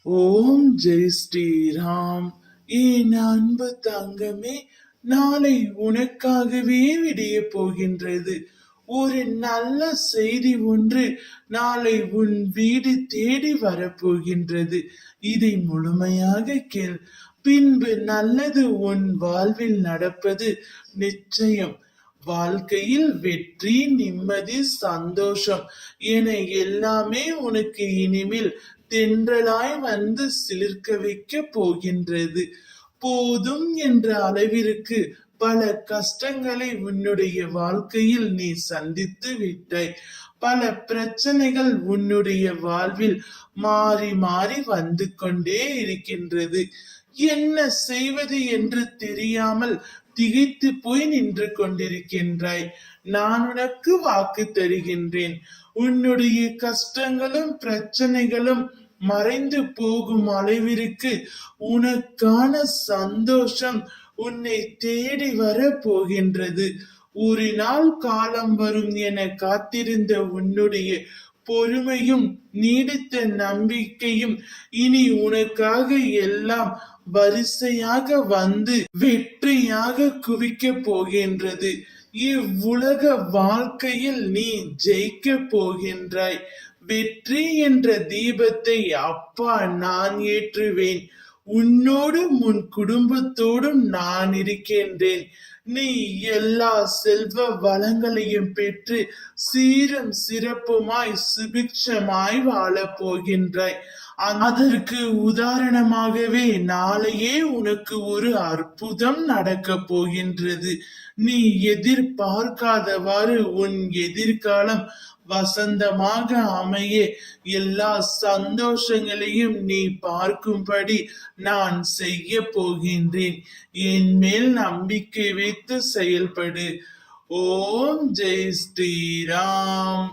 ஓம் ஜெய் ஸ்ரீராம். என் அன்பு தங்கமே, நாளை உனக்காகவே விடிய போகின்றது. ஒரு நல்ல செய்தி ஒன்று நாளை உன் வீடு தேடி வரப்போகின்றது. இதை முழுமையாக கேள். பின்பு நல்லது உன் வாழ்வில் நடப்பது நிச்சயம். வாழ்க்கையில் வெற்றி, நிம்மதி, சந்தோஷம் என எல்லாமே உனக்கு இனிமேல் தென்றலாய் வந்து சிலிர்க்க வைக்க போகின்றது. போதும் என்ற அளவிற்கு பல கஷ்டங்களை உன்னுடைய வாழ்க்கையில் நீ சந்தித்து விட்டாய். பல பிரச்சனைகள் உன்னுடைய வாழ்வில் மாறி மாறி வந்து கொண்டே இருக்கின்றது. என்ன செய்வது என்று தெரியாமல் திகைத்து போய் நின்று கொண்டிருக்கின்றாய். நான் உனக்கு வாக்கு தருகின்றேன். உன்னுடைய கஷ்டங்களும் பிரச்சனைகளும் மறைந்து போகும் அளவிற்கு உனக்கான சந்தோஷம் உன்னை தேடி வர போகின்றது. ஒரு நாள் காலம் வரும் என காத்திருந்த உன்னுடைய பொறுமையும் நீடித்த நம்பிக்கையும் இனி உனக்காக எல்லாம் வரிசையாக வந்து வெற்றியாக குவிக்க போகின்றது. இவ்வுலக வாழ்க்கையில் நீ ஜெயிக்க போகின்றாய். வெற்றி என்ற தீபத்தை அப்பா நான் ஏற்றுவேன். உன்னோடும் உன் குடும்பத்தோடும் நான் இருக்கின்றேன். நீ எல்லா செல்வ வளங்களையும் பெற்று சீரும் சிறப்புமாய் சுபிக்ஷமாய் வாழப் போகின்றாய். அதற்கு உதாரணமாகவே நாளையே உனக்கு ஒரு அற்புதம் நடக்க போகின்றது. நீ எதிர்பார்க்காதவாறு உன் எதிர்காலம் வசந்தமாக அமைய எல்லா சந்தோஷங்களையும் நீ பார்க்கும்படி நான் செய்ய போகின்றேன். என் மேல் நம்பிக்கை வைத்து செயல்படு. ஓம் ஜெய் ஸ்ரீராம்.